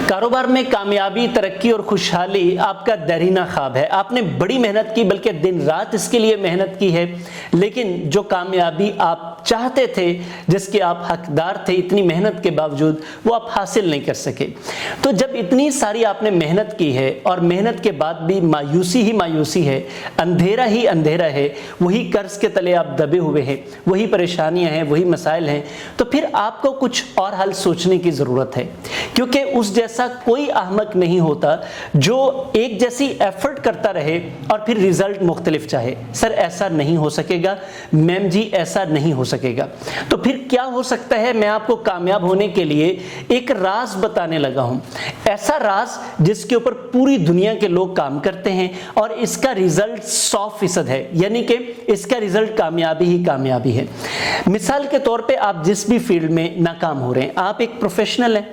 कारोबार में कामयाबी, तरक्की और खुशहाली आपका देरीना ख्वाब है। आपने बड़ी मेहनत की, बल्कि दिन रात इसके लिए मेहनत की है, लेकिन जो कामयाबी आप चाहते थे, जिसके आप हकदार थे, इतनी मेहनत के बावजूद वो आप हासिल नहीं कर सके। तो जब इतनी सारी आपने मेहनत की है और मेहनत के बाद भी मायूसी ही मायूसी है, अंधेरा ही अंधेरा है, वही कर्ज के तले आप दबे हुए हैं, वही परेशानियां हैं, वही मसाइल हैं, तो फिर आपको कुछ और हल सोचने की ज़रूरत है। क्योंकि उस जैसा कोई अहमक नहीं होता जो एक जैसी एफर्ट करता रहे और फिर रिजल्ट मुख्तलिफ चाहे। सर ऐसा नहीं हो सकेगा, मैम जी ऐसा नहीं हो सकेगा। तो फिर क्या हो सकता है? मैं आपको कामयाब होने के लिए एक राज बताने लगा हूं, ऐसा राज जिसके ऊपर पूरी दुनिया के लोग काम करते हैं और इसका रिजल्ट 100% है, यानी कि इसका रिजल्ट कामयाबी ही कामयाबी है। मिसाल के तौर पे आप जिस भी फील्ड में नाकाम हो रहे हैं, आप एक प्रोफेशनल हैं,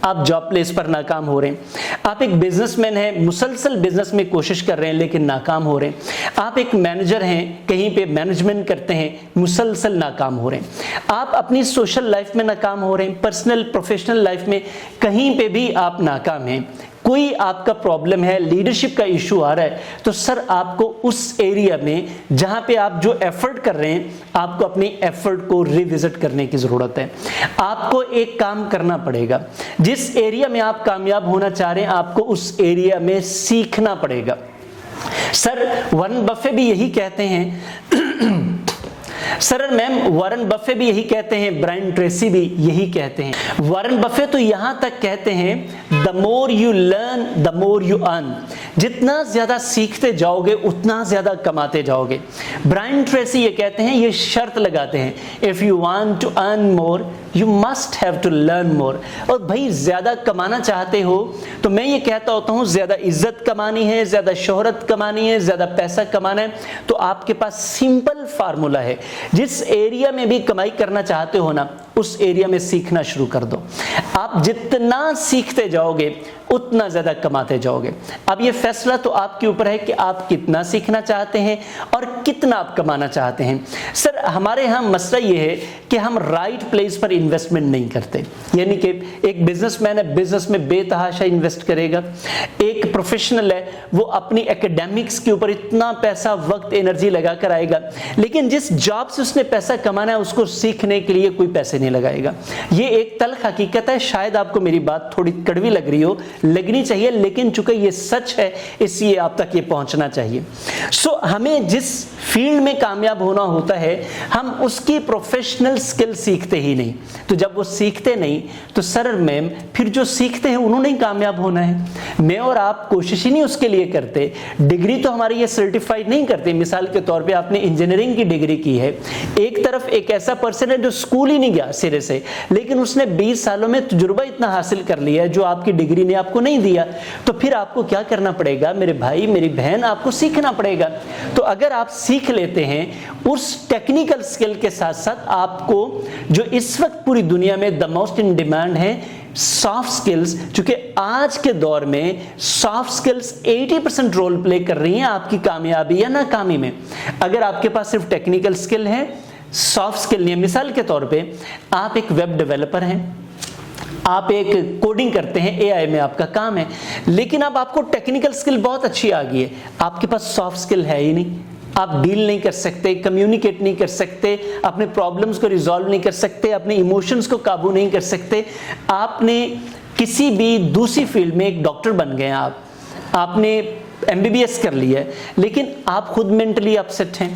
आप जॉब प्लेस पर नाकाम हो रहे हैं, आप एक बिजनेसमैन हैं, मुसलसल बिजनेस में कोशिश कर रहे हैं लेकिन नाकाम हो रहे हैं, आप एक मैनेजर हैं, कहीं पे मैनेजमेंट करते हैं, मुसलसल नाकाम हो रहे हैं, आप अपनी सोशल लाइफ में नाकाम हो रहे हैं, पर्सनल प्रोफेशनल लाइफ में कहीं पे भी आप नाकाम हैं, कोई आपका प्रॉब्लम है, लीडरशिप का इशू आ रहा है, तो सर आपको उस एरिया में जहां पे आप जो एफर्ट कर रहे हैं, आपको अपनी एफर्ट को रिविजिट करने की जरूरत है। आपको एक काम करना पड़ेगा, जिस एरिया में आप कामयाब होना चाह रहे हैं, आपको उस एरिया में सीखना पड़ेगा। सर वॉरेन बफे भी यही कहते हैं सर मैम वॉरेन बफे भी यही कहते हैं, ब्रायन ट्रेसी भी यही कहते हैं। वॉरेन बफे तो यहां तक कहते हैं, the more you learn the more you earn. जितना ज्यादा सीखते जाओगे उतना ज्यादा कमाते जाओगे। ब्रायन ट्रेसी ये कहते हैं, ये शर्त लगाते हैं, if you want to earn more you must have to learn more. और भाई ज्यादा कमाना चाहते हो तो मैं ये कहता होता हूं, ज्यादा इज्जत कमानी है, ज्यादा शोहरत कमानी है, ज्यादा पैसा कमाना है, तो आपके पास सिंपल फार्मूला है। जिस एरिया में भी कमाई करना चाहते हो ना, उस एरिया में सीखना शुरू कर दो। आप जितना सीखते जाओगे उतना ज्यादा कमाते जाओगे। अब ये फैसला तो आपके ऊपर है कि आप कितना सीखना चाहते हैं और कितना आप कमाना चाहते हैं। सर हमारे यहाँ मसला ये है कि हम राइट प्लेस पर इन्वेस्टमेंट नहीं करते, यानी कि एक बिजनेसमैन है, बिजनेस में बेतहाशा इन्वेस्ट करेगा, एक प्रोफेशनल है, वो अपनी एकेडमिक्स के ऊपर इतना पैसा, वक्त, एनर्जी लगा कर आएगा, लेकिन जिस जॉब से उसने पैसा कमाना है उसको सीखने के लिए कोई पैसे नहीं लगाएगा। ये एक तल्ख हकीकत है। शायद आपको मेरी बात थोड़ी कड़वी लग रही हो, लगनी चाहिए, लेकिन चूंकि ये सच है इसलिए आप तक ये पहुंचना चाहिए। सो हमें जिस फील्ड में कामयाब होना होता है, हम उसकी प्रोफेशनल स्किल सीखते ही नहीं। तो जब वो सीखते नहीं तो सर मैम फिर जो सीखते हैं उन्होंने ही कामयाब होना है। मैं और आप कोशिश ही नहीं उसके लिए करते। डिग्री तो हमारी ये सर्टिफाइड नहीं करते। मिसाल के तौर पे आपने इंजीनियरिंग की डिग्री की है, एक तरफ एक ऐसा पर्सन है जो स्कूल ही नहीं गया सिरे से, लेकिन उसने 20 सालों में तजुर्बा इतना हासिल कर लिया है जो आपकी डिग्री ने आपको नहीं दिया। तो फिर आपको क्या करना पड़ेगा मेरे भाई, मेरी बहन, आपको सीखना पड़ेगा। तो अगर आप सीख लेते हैं उस टेक्निकल स्किल के साथ साथ, आपको जो इस वक्त पूरी दुनिया में द मोस्ट इन डिमांड है, सॉफ्ट स्किल्स, क्योंकि आज के दौर में सॉफ्ट स्किल्स 80% रोल प्ले कर रही हैं आपकी कामयाबी या नाकामी में। अगर आपके पास सिर्फ टेक्निकल स्किल है, सॉफ्ट स्किल नहीं है, मिसाल के तौर पे आप एक वेब डेवलपर हैं, आप एक कोडिंग करते हैं, एआई में आपका काम है, लेकिन अब आपको टेक्निकल स्किल बहुत अच्छी आ गई है, आपके पास सॉफ्ट स्किल है ही नहीं। आप डील नहीं कर सकते, कम्युनिकेट नहीं कर सकते, अपने प्रॉब्लम्स को रिजॉल्व नहीं कर सकते, अपने इमोशंस को काबू नहीं कर सकते। आपने किसी भी दूसरी फील्ड में एक डॉक्टर बन गए, आपने एमबीबीएस कर लिया है, लेकिन आप खुद मेंटली अपसेट हैं,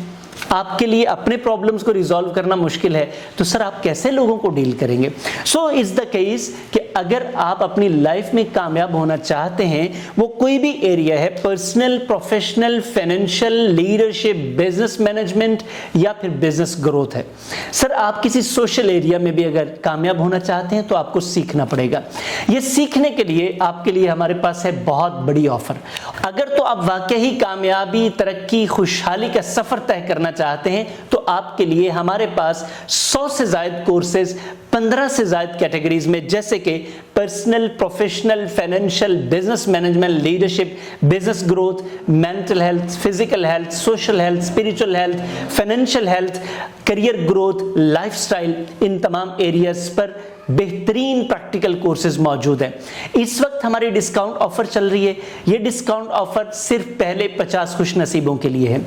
आपके लिए अपने प्रॉब्लम्स को रिजॉल्व करना मुश्किल है, तो सर आप कैसे लोगों को डील करेंगे? सो इज द केस कि अगर आप अपनी लाइफ में कामयाब होना चाहते हैं, वो कोई भी एरिया है, personal, professional, financial, leadership, business management या फिर बिजनेस ग्रोथ है। सर आप किसी सोशल एरिया में भी अगर कामयाब होना चाहते हैं तो आपको सीखना पड़ेगा। ये सीखने के लिए आपके लिए हमारे पास है बहुत बड़ी ऑफर। अगर तो आप वाकई ही कामयाबी, तरक्की, खुशहाली का सफर तय करना चाहते हैं तो आपके लिए हमारे पास 100 से ज्यादा कोर्सेज 15 से ज्यादा कैटेगरीज में, जैसे कि personal, professional, financial, business management, leadership, business growth, mental health, physical health, social health, spiritual health, financial health, career growth, lifestyle, इन तमाम एरियाज पर बेहतरीन प्रैक्टिकल कोर्सेज मौजूद हैं। इस वक्त हमारी डिस्काउंट ऑफर चल रही है। ये डिस्काउंट ऑफर सिर्फ पहले 50 खुश नसीबों के लिए है।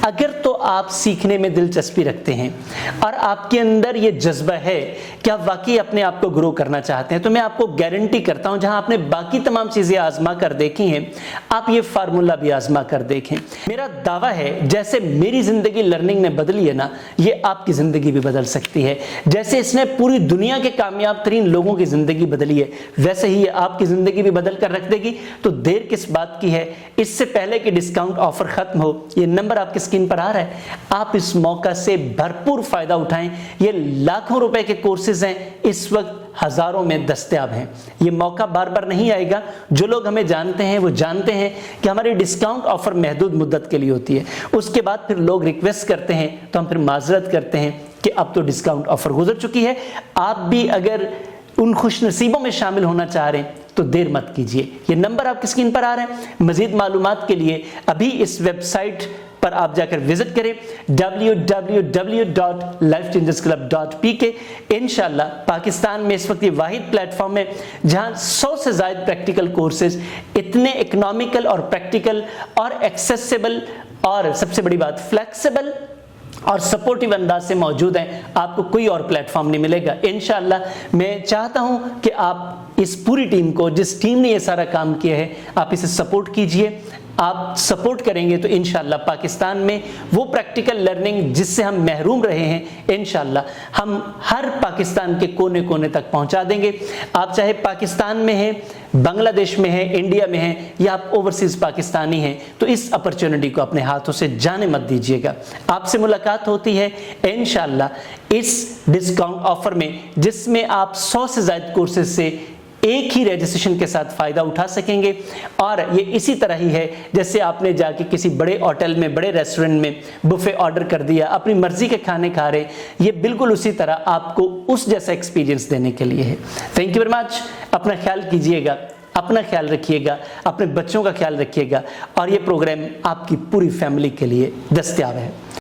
अगर तो आप सीखने में दिलचस्पी रखते हैं और आपके अंदर ये जज्बा है कि आप वाकई अपने आप को ग्रो करना चाहते हैं, तो मैं आपको गारंटी करता हूं, जहां आपने बाकी तमाम चीजें आजमा कर देखी हैं, आप ये फार्मूला भी आजमा कर देखें। मेरा दावा है जैसे मेरी जिंदगी लर्निंग ने बदली है ना, ये आपकी जिंदगी भी बदल सकती है। जैसे इसने पूरी दुनिया के कामयाब तरीन लोगों की जिंदगी बदली है, वैसे ही ये आपकी जिंदगी भी बदल कर रख देगी। तो देर किस बात की है? इससे पहले कि डिस्काउंट ऑफर खत्म हो, ये नंबर आपकी स्क्रीन पर आ रहा है, आप इस मौका से भरपूर फायदा उठाएं। ये लाखों रुपए के कोर्सेज हैं, इस वक्त हजारों में दस्तयाब हैं। ये मौका बार बार नहीं आएगा। जो लोग हमें जानते हैं वो जानते हैं कि हमारी डिस्काउंट ऑफर महदूद मुद्दत के लिए होती है। उसके बाद फिर लोग रिक्वेस्ट करते हैं तो हम फिर माजरत करते हैं कि अब तो डिस्काउंट ऑफर गुजर चुकी है। आप भी अगर उन खुश नसीबों में शामिल होना चाह रहे हैं तो देर मत कीजिए। ये नंबर आपकी स्क्रीन पर आ रहा है। मजीद मालूमात के लिए अभी इस वेबसाइट पर आप जाकर विजिट करें www.lifechangersclub.pk। इंशाल्लाह पाकिस्तान में इस वक्त ये वाहिद प्लेटफॉर्म है जहां 100 से ज्यादा प्रैक्टिकल कोर्सेज इतने इकोनॉमिकल और प्रैक्टिकल और एक्सेसिबल और सबसे बड़ी बात फ्लेक्सिबल और सपोर्टिव अंदाज से मौजूद हैं। आपको कोई और प्लेटफॉर्म नहीं मिलेगा। इंशाल्लाह मैं चाहता हूं कि आप इस पूरी टीम को, जिस टीम ने ये सारा काम किया है, आप इसे सपोर्ट कीजिए। आप सपोर्ट करेंगे तो इंशाल्लाह पाकिस्तान में वो प्रैक्टिकल लर्निंग जिससे हम महरूम रहे हैं, इंशाल्लाह हम हर पाकिस्तान के कोने कोने तक पहुंचा देंगे। आप चाहे पाकिस्तान में हैं, बांग्लादेश में हैं, इंडिया में हैं, या आप ओवरसीज पाकिस्तानी हैं, तो इस अपॉर्चुनिटी को अपने हाथों से जाने मत दीजिएगा। आपसे मुलाकात होती है इंशाल्लाह इस डिस्काउंट ऑफर में, जिसमें आप 100 से ज्यादा कोर्सेज से एक ही रजिस्ट्रेशन के साथ फायदा उठा सकेंगे। और ये इसी तरह ही है जैसे आपने जाके किसी बड़े होटल में, बड़े रेस्टोरेंट में बुफे ऑर्डर कर दिया, अपनी मर्जी के खाने खा रहे, ये बिल्कुल उसी तरह आपको उस जैसा एक्सपीरियंस देने के लिए है। Thank you very much. अपना ख्याल कीजिएगा, अपना ख्याल रखिएगा, अपने बच्चों का ख्याल रखिएगा, और ये प्रोग्राम आपकी पूरी फैमिली के लिए दस्तयाब है।